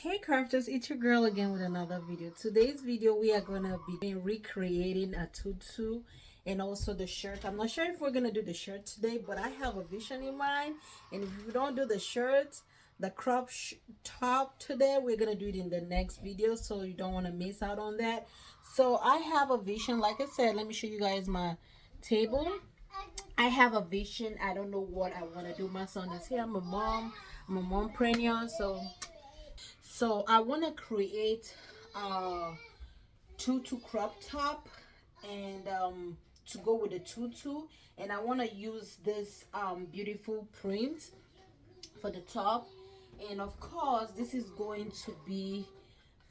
Hey crafters, it's your girl again with another video. Today's video we are gonna be recreating a tutu and also the shirt. I'm not sure if we're gonna do the shirt today, but I have a vision in mind. And if we don't do the shirt, the crop top today, we're gonna do it in the next video, so you don't want to miss out on that. So I have a vision. Like I said, let me show you guys my table. I have a vision. I don't know what I want to do. My son is here. I'm a mompreneur, so I want to create a tutu crop top and to go with the tutu, and I want to use this beautiful print for the top. And of course this is going to be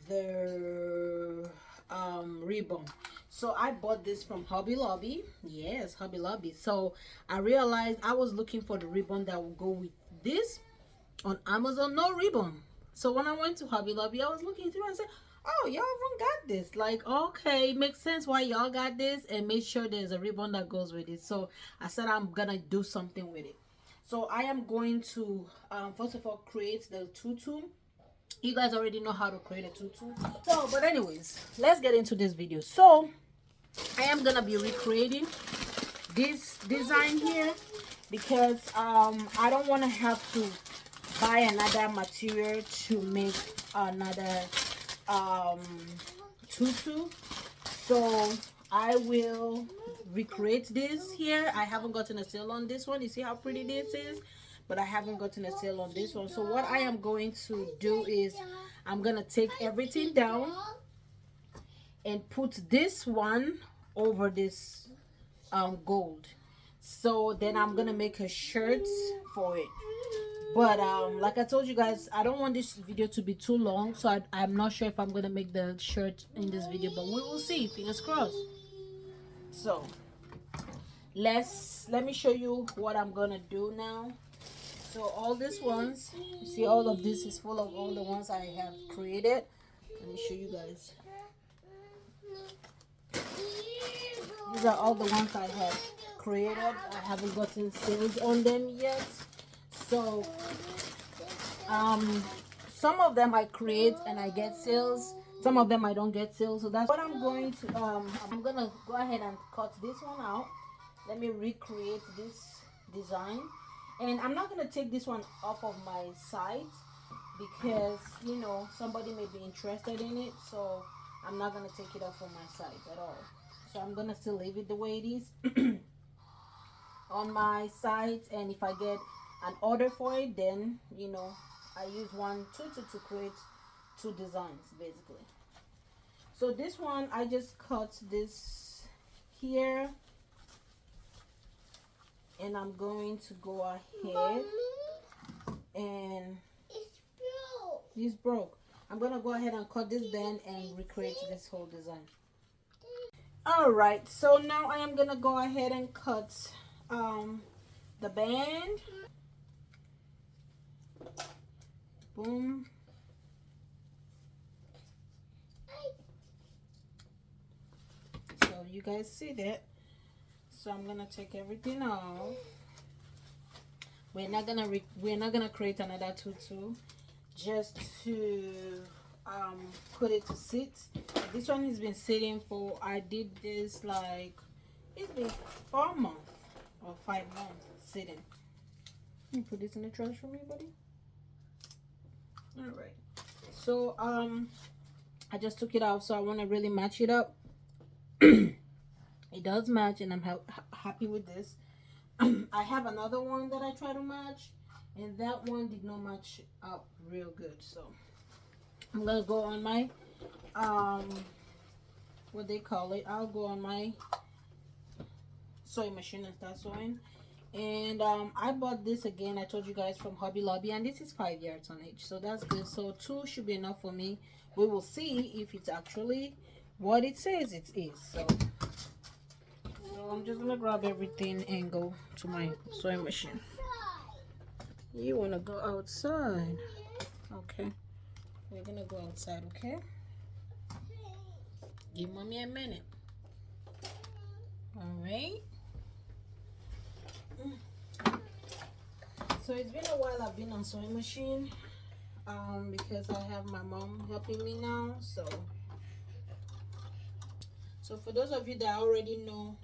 the ribbon. So I bought this from Hobby Lobby. Yes, Hobby Lobby. So I realized I was looking for the ribbon that will go with this on Amazon. No ribbon. So when I went to Hobby Lobby, I was looking through and said, oh, y'all even got this. Like, okay, makes sense why y'all got this, and make sure there's a ribbon that goes with it. So I said I'm gonna do something with it. So I am going to first of all create the tutu. You guys already know how to create a tutu. So but anyways, let's get into this video. So I am gonna be recreating this design here because I don't want to have to buy another material to make another tutu. So I will recreate this here. I haven't gotten a sale on this one. You see how pretty this is, but I haven't gotten a sale on this one. So what I am going to do is I'm gonna take everything down and put this one over this gold. So then I'm gonna make a shirt for it. But like I told you guys, I don't want this video to be too long, so I'm not sure if I'm gonna make the shirt in this video, but we will see. Fingers crossed. So let me show you what I'm gonna do now. So all these ones, you see, all of this is full of all the ones I have created. Let me show you guys. These are all the ones I have created. I haven't gotten sales on them yet. So some of them I create and I get sales. Some of them I don't get sales. So that's what I'm going to I'm gonna go ahead and cut this one out. Let me recreate this design. And I'm not gonna take this one off of my site because, you know, somebody may be interested in it. So I'm not gonna take it off of my site at all. So I'm gonna still leave it the way it is on my site. And if I get an order for it, then, you know, I use one tutu to create two designs basically. So this one I just cut this here, and I'm going to go ahead and it's broke. I'm gonna go ahead and cut this band and recreate this whole design. All right, so now I am gonna go ahead and cut the band. Boom. So you guys see that. So I'm gonna take everything off. We're not gonna create another tutu, just to put it to sit. This one has been sitting for, I did this like, it's been 4 months or 5 months sitting. Can you put this in the trash for me, buddy? All right, so I just took it out, so I want to really match it up. It does match, and I'm happy with this. I have another one that I try to match, and that one did not match up real good. So I'm gonna go on my what they call it, I'll go on my sewing machine and start sewing. And I bought this again, I told you guys, from Hobby Lobby, and this is 5 yards on each, so that's good. So 2 should be enough for me. We will see if it's actually what it says it is. So I'm just gonna grab everything and go to my sewing machine. You want to go outside? Okay, we're gonna go outside. Okay, give mommy a minute. All right. So it's been a while I've been on sewing machine. because I have my mom helping me now. So for those of you that already know,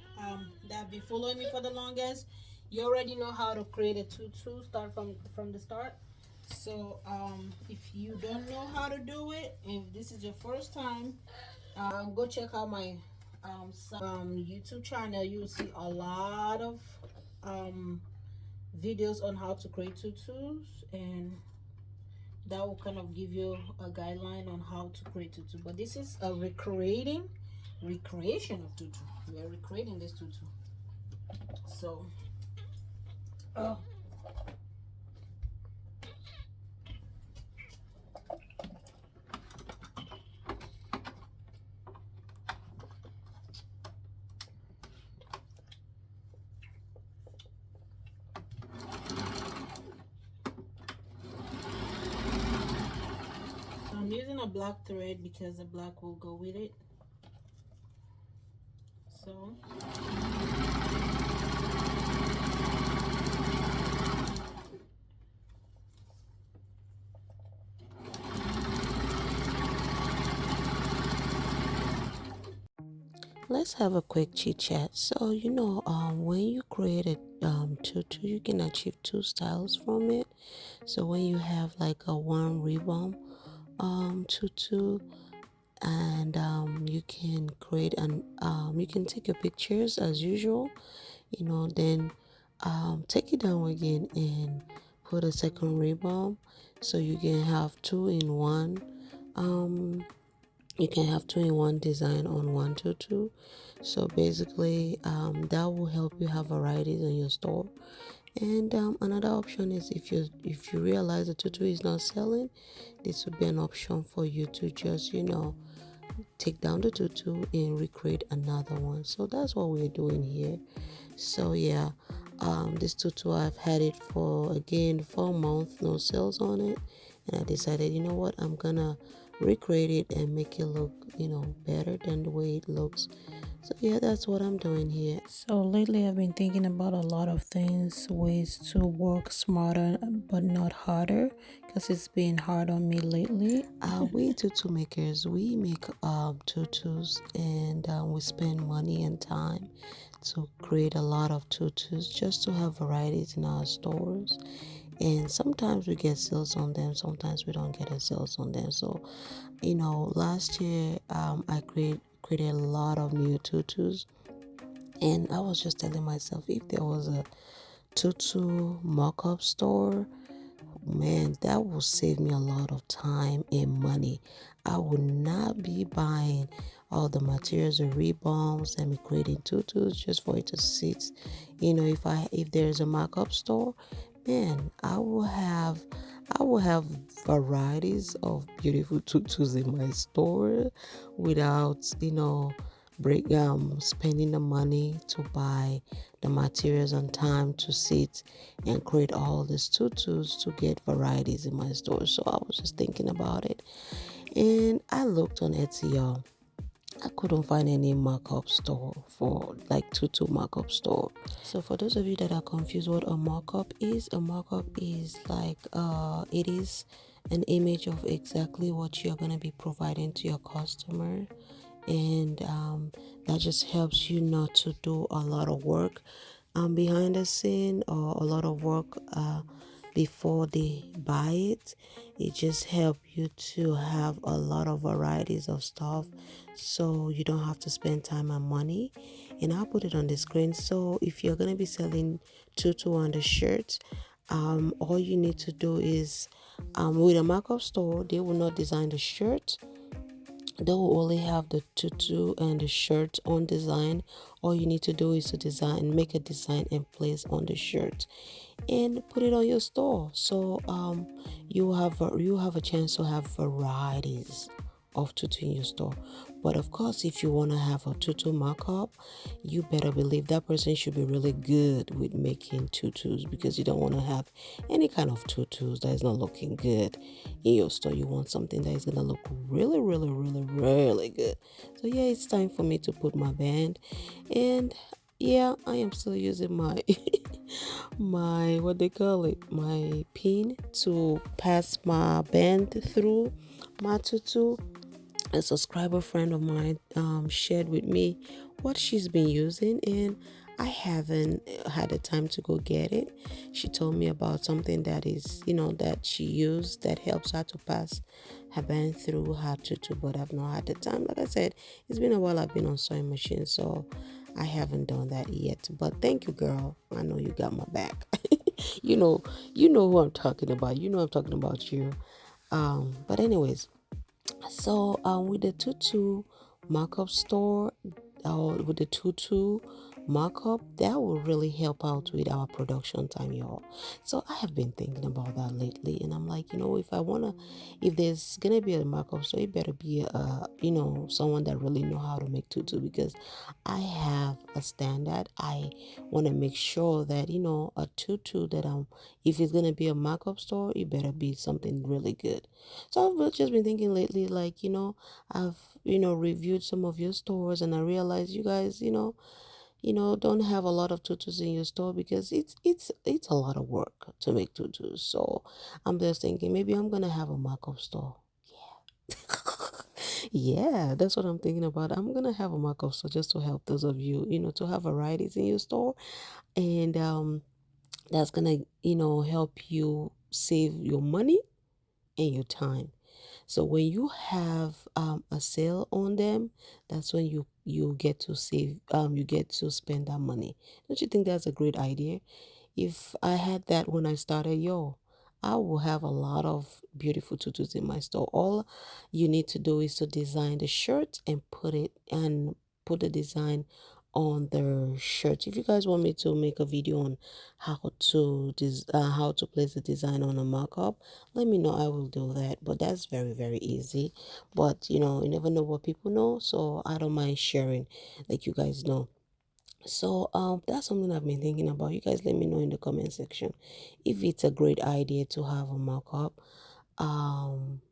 that have been following me for the longest, you already know how to create a tutu, start from the start. So if you don't know how to do it, if this is your first time, go check out my YouTube channel. You'll see a lot of um, videos on how to create tutus, and that will kind of give you a guideline on how to create tutu. But this is a recreation of tutu. We are recreating this tutu. So oh, so I'm using a black thread because the black will go with it. So let's have a quick chit chat. So when you create a tutu, you can achieve two styles from it. So when you have like a one revamp tutu, and you can create an you can take your pictures as usual, then take it down again and put a second revamp, so you can have two in one. You can have two in one design on one tutu. So basically that will help you have varieties in your store. And another option is, if you realize the tutu is not selling, this would be an option for you to just take down the tutu and recreate another one. So that's what we're doing here. So yeah, this tutu, I've had it for again 4 months, no sales on it, and I decided, you know what, I'm gonna recreate it and make it look better than the way it looks. So yeah, that's what I'm doing here. So lately I've been thinking about a lot of things, ways to work smarter but not harder, because it's been hard on me lately. We tutu makers, we make tutus, and we spend money and time to create a lot of tutus just to have varieties in our stores. And sometimes we get sales on them, sometimes we don't get a sales on them. So last year I created a lot of new tutus, and I was just telling myself, if there was a tutu mock-up store, man, that will save me a lot of time and money. I would not be buying all the materials and rebounds and me creating tutus just for it to sit. If there's a mock-up store, man, I will have varieties of beautiful tutus in my store without spending the money to buy the materials and time to sit and create all these tutus to get varieties in my store. So I was just thinking about it, and I looked on Etsy, y'all. I couldn't find any markup store for like tutu markup store. So for those of you that are confused what a markup is like it is an image of exactly what you're going to be providing to your customer, and that just helps you not to do a lot of work behind the scene, or a lot of work before they buy it. It just helps you to have a lot of varieties of stuff, so you don't have to spend time and money. And I'll put it on the screen. So if you're going to be selling tutu on the shirt, all you need to do is, with a markup store, they will not design the shirt. They will only have the tutu and the shirt on design. All you need to do is to make a design and place on the shirt and put it on your store. So you have a chance to have varieties of tutu in your store. But of course, if you want to have a tutu markup, you better believe that person should be really good with making tutus, because you don't want to have any kind of tutus that is not looking good in your store. You want something that is going to look really, really, really, really good. So yeah, it's time for me to put my band, and Yeah, I am still using my my what they call it, my pin to pass my band through my tutu. A subscriber friend of mine shared with me what she's been using, and I haven't had the time to go get it. She told me about something that is, that she used that helps her to pass her band through her tutu, but I've not had the time. Like I said, it's been a while I've been on sewing machine, so I haven't done that yet. But thank you, girl. I know you got my back. you know, you know who I'm talking about. You know I'm talking about you. But anyways, so with the Tutu markup store, with the Tutu markup, that will really help out with our production time, y'all. So I have been thinking about that lately, and I'm like, if there's gonna be a markup store, it better be someone that really know how to make tutu, because I have a standard. I want to make sure that a tutu that if it's gonna be a markup store, it better be something really good. So I've just been thinking lately, like, I've, reviewed some of your stores, and I realized you guys, don't have a lot of tutus in your store, because it's a lot of work to make tutus. So I'm just thinking maybe I'm gonna have a markup store. Yeah, that's what I'm thinking about. I'm gonna have a markup store just to help those of you, to have varieties in your store, and that's gonna, help you save your money and your time. So when you have a sale on them, that's when you get to save, you get to spend that money. Don't you think that's a great idea? If I had that when I started, I will have a lot of beautiful tutus in my store. All you need to do is to design the shirt and put the design on the shirt. If you guys want me to make a video on how to place the design on a markup, let me know. I will do that. But that's very, very easy. But you never know what people know, so I don't mind sharing, like you guys know. So that's something I've been thinking about. You guys let me know in the comment section if it's a great idea to have a markup.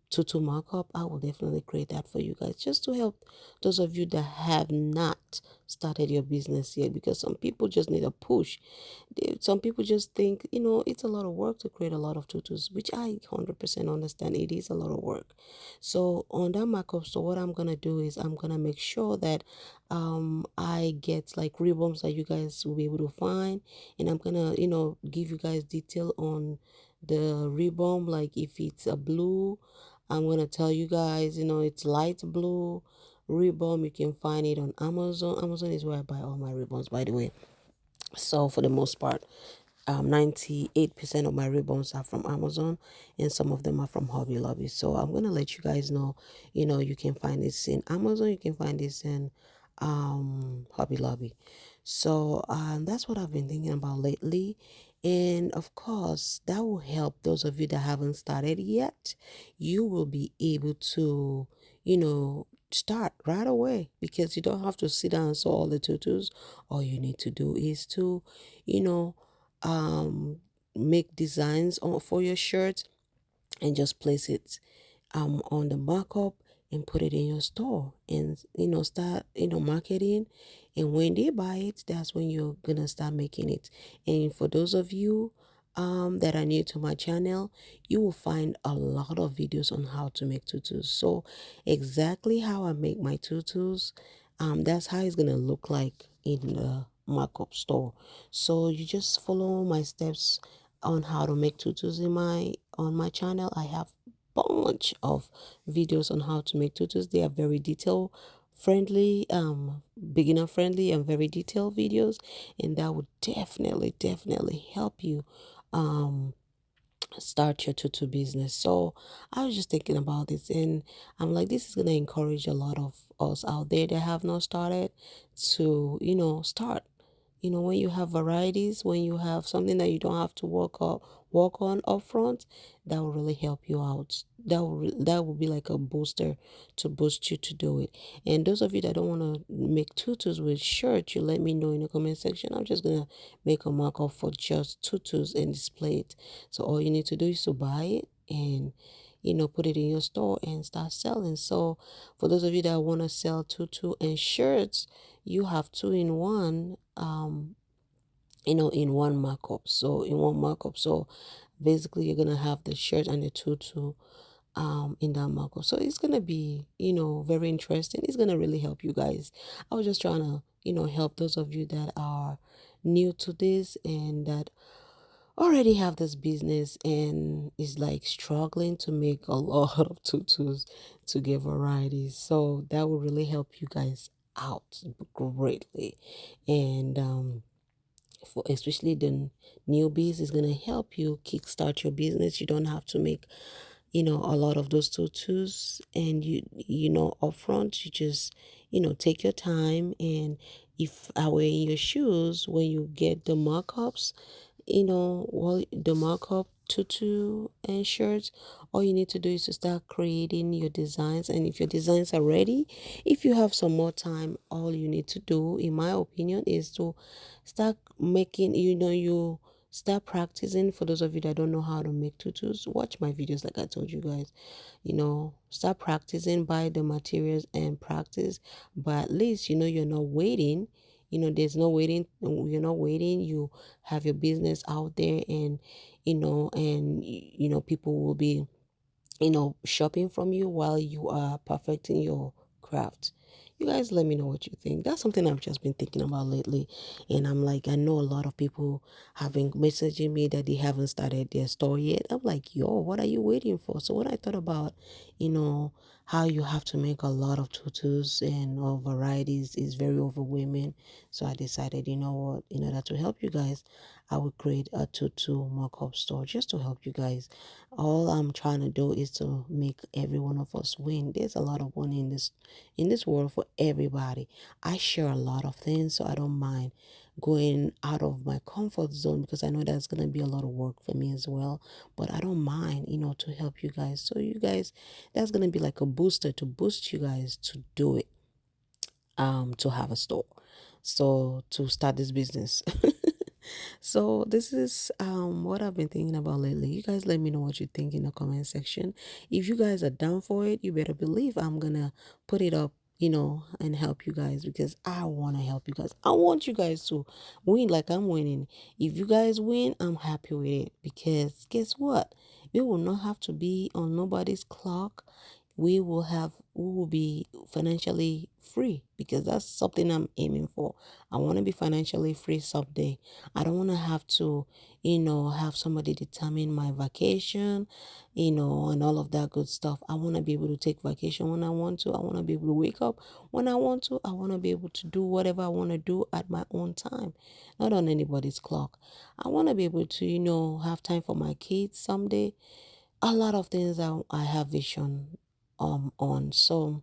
Tutu markup, I will definitely create that for you guys, just to help those of you that have not started your business yet, because some people just need a push. Some people just think, it's a lot of work to create a lot of tutus, which I 100% understand. It is a lot of work. So on that markup store, what I'm gonna do is I'm gonna make sure that I get like ribbons that you guys will be able to find, and I'm gonna give you guys detail on the ribbon. Like if it's a blue, I'm gonna tell you guys, it's light blue ribbon. You can find it on Amazon. Amazon is where I buy all my ribbons, by the way. So for the most part, 98% of my ribbons are from Amazon, and some of them are from Hobby Lobby. So I'm gonna let you guys know, you can find this in Amazon, you can find this in Hobby Lobby. So that's what I've been thinking about lately. And of course, that will help those of you that haven't started yet. You will be able to, start right away, because you don't have to sit down and sew all the tutus. All you need to do is to, you know, um, make designs for your shirt, and just place it on the markup, and put it in your store, and start marketing. And when they buy it, that's when you're gonna start making it. And for those of you that are new to my channel, you will find a lot of videos on how to make tutus. So exactly how I make my tutus, that's how it's gonna look like in the markup store. So you just follow my steps on how to make tutus on my channel. I have bunch of videos on how to make tutus. They are very detail friendly, beginner friendly, and very detailed videos, and that would definitely help you um start your tutu business. So I was just thinking about this, and I'm like, this is going to encourage a lot of us out there that have not started to start. When you have varieties, when you have something that you don't have to work on up front, that will really help you out. That will be like a booster to boost you to do it. And those of you that don't want to make tutus with shirts, you let me know in the comment section. I'm just gonna make a markup for just tutus and display it. So all you need to do is to buy it, and put it in your store and start selling. So for those of you that want to sell tutu and shirts, you have two in one, in one markup. So in one markup, so basically you're gonna have the shirt and the tutu in that markup. So it's gonna be, very interesting. It's gonna really help you guys. I was just trying to, help those of you that are new to this and that already have this business and is like struggling to make a lot of tutus to get varieties. So that will really help you guys out greatly. And for especially the newbies, is going to help you kickstart your business. You don't have to make, a lot of those tutus, and upfront. You just, take your time. And if I were in your shoes, when you get the markups, well, the markup tutu and shirts, all you need to do is to start creating your designs. And if your designs are ready, if you have some more time, all you need to do, in my opinion, is to start making, you start practicing. For those of you that don't know how to make tutus, watch my videos like I told you guys. Start practicing, buy the materials and practice. But at least you're not waiting. There's no waiting. You're not waiting. You have your business out there, and people will be shopping from you while you are perfecting your craft. You guys let me know what you think. That's something I've just been thinking about lately. And I'm like, I know a lot of people having messaging me that they haven't started their store yet. I'm like, yo, what are you waiting for? So when I thought about, how you have to make a lot of tutus and all varieties is very overwhelming. So I decided, you know what, in order to help you guys, I would create a tutu mock-up store just to help you guys. All I'm trying to do is to make every one of us win. There's a lot of money in this world for everybody. I share a lot of things, so I don't mind going out of my comfort zone, because I know that's gonna be a lot of work for me as well. But I don't mind, to help you guys. So you guys, that's gonna be like a booster to boost you guys to do it, to have a store, so to start this business. So this is what I've been thinking about lately. You guys let me know what you think in the comment section. If you guys are down for it, you better believe I'm gonna put it up, and help you guys, because I want to help you guys. I want you guys to win like I'm winning. If you guys win, I'm happy with it, because guess what? We will not have to be on nobody's clock. We will be financially free, because that's something I'm aiming for. I want to be financially free someday. I don't want to have to, have somebody determine my vacation, and all of that good stuff. I want to be able to take vacation when I want to. I want to be able to wake up when I want to. I want to be able to do whatever I want to do at my own time, not on anybody's clock. I want to be able to, have time for my kids someday. A lot of things I have vision on. So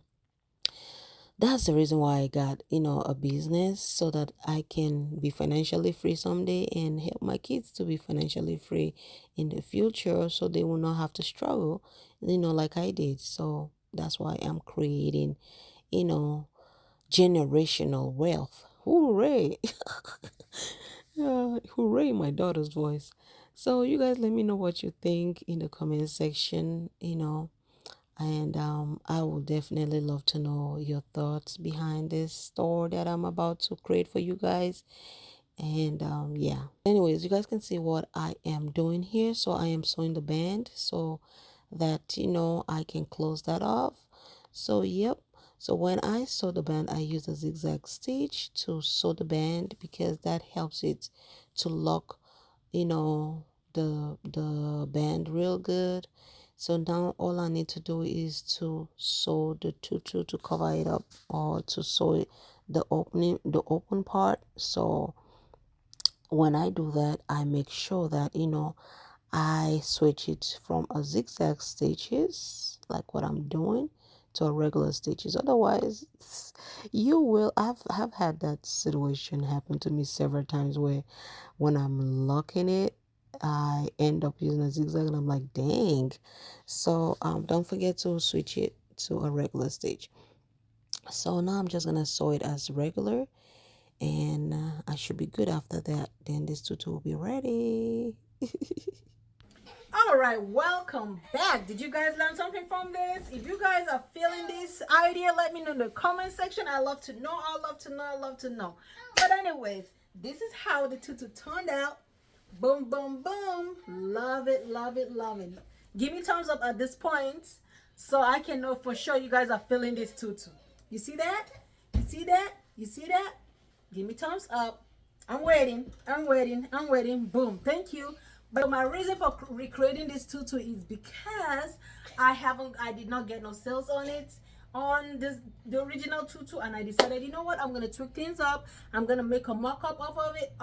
that's the reason why I got, a business, so that I can be financially free someday and help my kids to be financially free in the future, so they will not have to struggle, like I did. So that's why I'm creating, you know, generational wealth. Hooray! Hooray, my daughter's voice. So you guys let me know what you think in the comment section, and I would definitely love to know your thoughts behind this store that I'm about to create for you guys. And yeah, anyways, you guys can see what I am doing here. So I am sewing the band so that I can close that off. So yep, so when I sew the band, I use a zigzag stitch to sew the band, because that helps it to lock, you know the band real good. So now all I need to do is to sew the tutu to cover it up, or to sew it, the open part. So when I do that, I make sure that I switch it from a zigzag stitches, like what I'm doing, to a regular stitches. Otherwise, you will have had that situation happen to me several times, where when I'm locking it, I end up using a zigzag, and I'm like, dang. So don't forget to switch it to a regular stitch. So now I'm just gonna sew it as regular, and I should be good after that. Then this tutu will be ready. All right, welcome back. Did you guys learn something from this? If you guys are feeling this, this idea? Let me know in the comment section. I love to know. I love to know. I love to know. But anyways, this is how the tutu turned out. Boom, boom, boom. Love it, love it, love it. Give me thumbs up at this point so I can know for sure you guys are feeling this tutu. You see that? You see that? You see that? Give me thumbs up. I'm waiting. I'm waiting. I'm waiting. Boom. Thank you. But my reason for recreating this tutu is because I did not get no sales on it, on the original tutu, and I decided, you know what, I'm gonna tweak things up. I'm gonna make a mock-up off of it,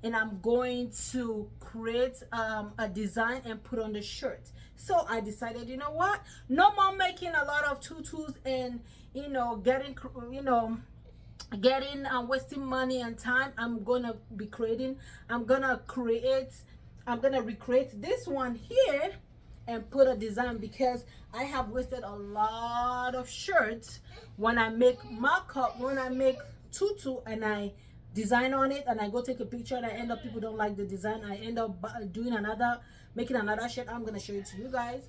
and I'm going to create a design and put on the shirt. So I decided, you know what, no more making a lot of tutus and getting wasting money and time. I'm gonna recreate this one here and put a design, because I have wasted a lot of shirts when I make mock-up, when I make tutu and I design on it and I go take a picture and I end up, people don't like the design, I end up making another shirt. I'm gonna show it to you guys.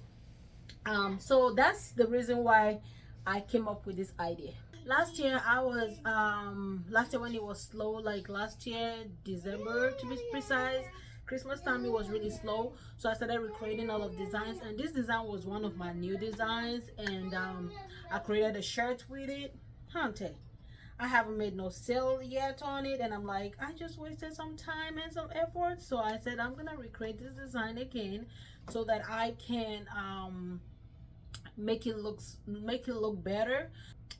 So that's the reason why I came up with this idea. Last year when it was slow, like last year December to be precise, Christmas time, it was really slow, so I started recreating all of designs, and this design was one of my new designs, and I created a shirt with it. I haven't made no sale yet on it, and I'm like, I just wasted some time and some effort, so I said I'm gonna recreate this design again so that I can make it look better.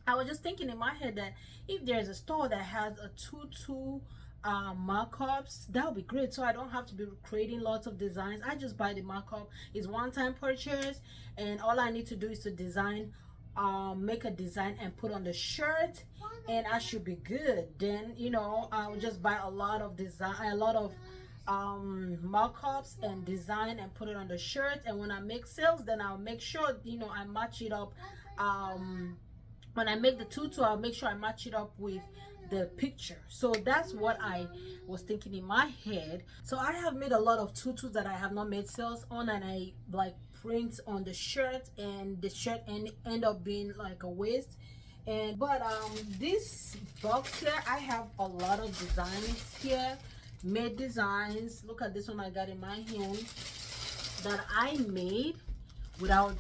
I was just thinking in my head that if there's a store that has a tutu markups, that would be great, so I don't have to be creating lots of designs. I just buy the markup. It's one-time purchase, and all I need to do is to design, make a design and put on the shirt, and I should be good. Then I'll just buy a lot of markups and design and put it on the shirt, and when I make sales, then I'll make sure I match it up. When I make the tutu, I'll make sure I match it up with the picture. So that's what I was thinking in my head. So I have made a lot of tutus that I have not made sales on, and I like print on the shirt, and the shirt end up being like a waste. But this box here, I have a lot of designs here, made designs. Look at this one I got in my hand that I made without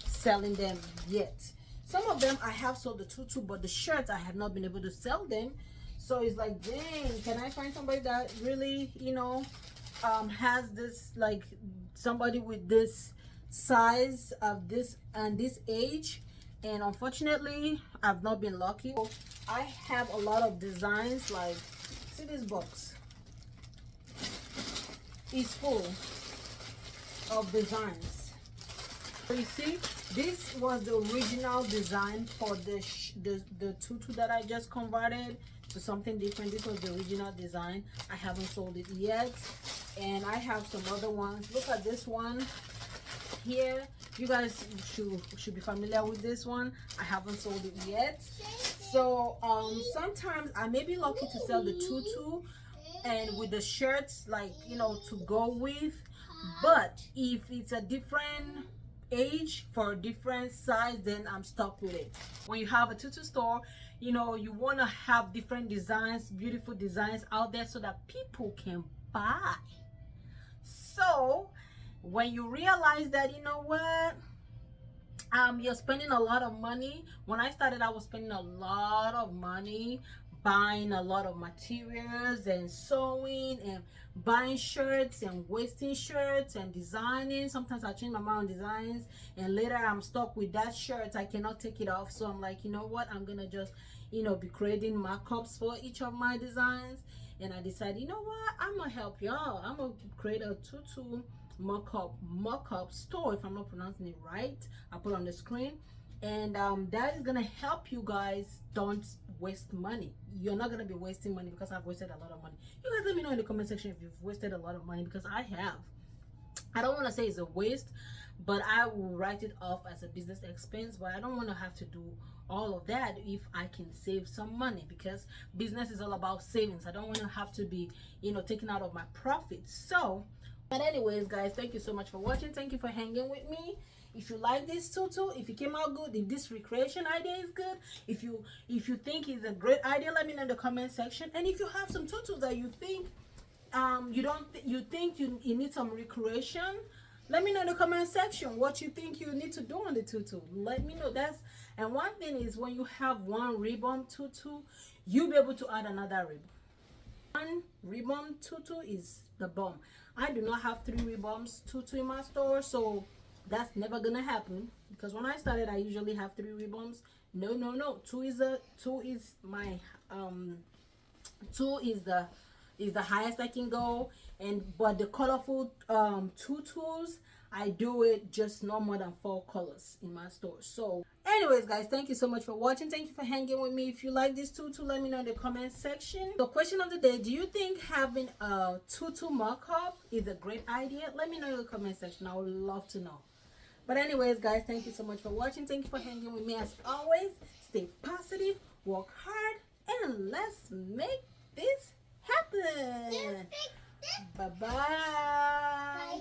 selling them yet. Some of them I have sold the tutu, but the shirts I have not been able to sell them. So it's like, dang, can I find somebody that really has this, like somebody with this size of this and this age? And unfortunately I've not been lucky. I have a lot of designs. Like, see this box, it's full of designs. So you see, this was the original design for the tutu that I just converted to something different. This was the original design. I haven't sold it yet, and I have some other ones. Look at this one here. You guys should be familiar with this one. I haven't sold it yet. So sometimes I may be lucky to sell the tutu and with the shirts, like to go with. But if it's a different age for a different size, then I'm stuck with it. When you have a tutu store, you want to have different designs, beautiful designs out there so that people can buy. So when you realize that, you're spending a lot of money. When I started, I was spending a lot of money buying a lot of materials and sewing and buying shirts and wasting shirts and designing. Sometimes I change my mind on designs, and later I'm stuck with that shirt. I cannot take it off. So I'm like, you know what, I'm gonna just be creating markups for each of my designs. And I decided, you know what, I'm gonna help y'all. I'm gonna create a tutu mockup store, if I'm not pronouncing it right. I'll put it on the screen, and that is gonna help you guys don't waste money. You're not gonna be wasting money, because I've wasted a lot of money. You guys let me know in the comment section if you've wasted a lot of money, because I have. I don't want to say it's a waste, but I will write it off as a business expense. But I don't want to have to do all of that if I can save some money, because business is all about savings. I don't want to have to be taken out of my profits. So but anyways, guys, thank you so much for watching. Thank you for hanging with me. If you like this tutu, if it came out good, if this recreation idea is good, if you think it's a great idea, let me know in the comment section. And if you have some tutus that you think you need some recreation, let me know in the comment section what you think you need to do on the tutu. Let me know. And one thing is, when you have one ribbon tutu, you'll be able to add another ribbon. One ribbon tutu is the bomb. I do not have 3 ribbons tutu in my store, so that's never gonna happen, because when I started I usually have 3 ribbons. No, two is my 2 is the highest I can go. But the colorful tutus, I do it just no more than 4 colors in my store. So anyways, guys, thank you so much for watching. Thank you for hanging with me. If you like this tutu, let me know in the comment section. The question of the day: do you think having a tutu mock-up is a great idea? Let me know in the comment section. I would love to know. But anyways, guys, thank you so much for watching. Thank you for hanging with me. As always, stay positive, work hard, and let's make this happen. Bye-bye.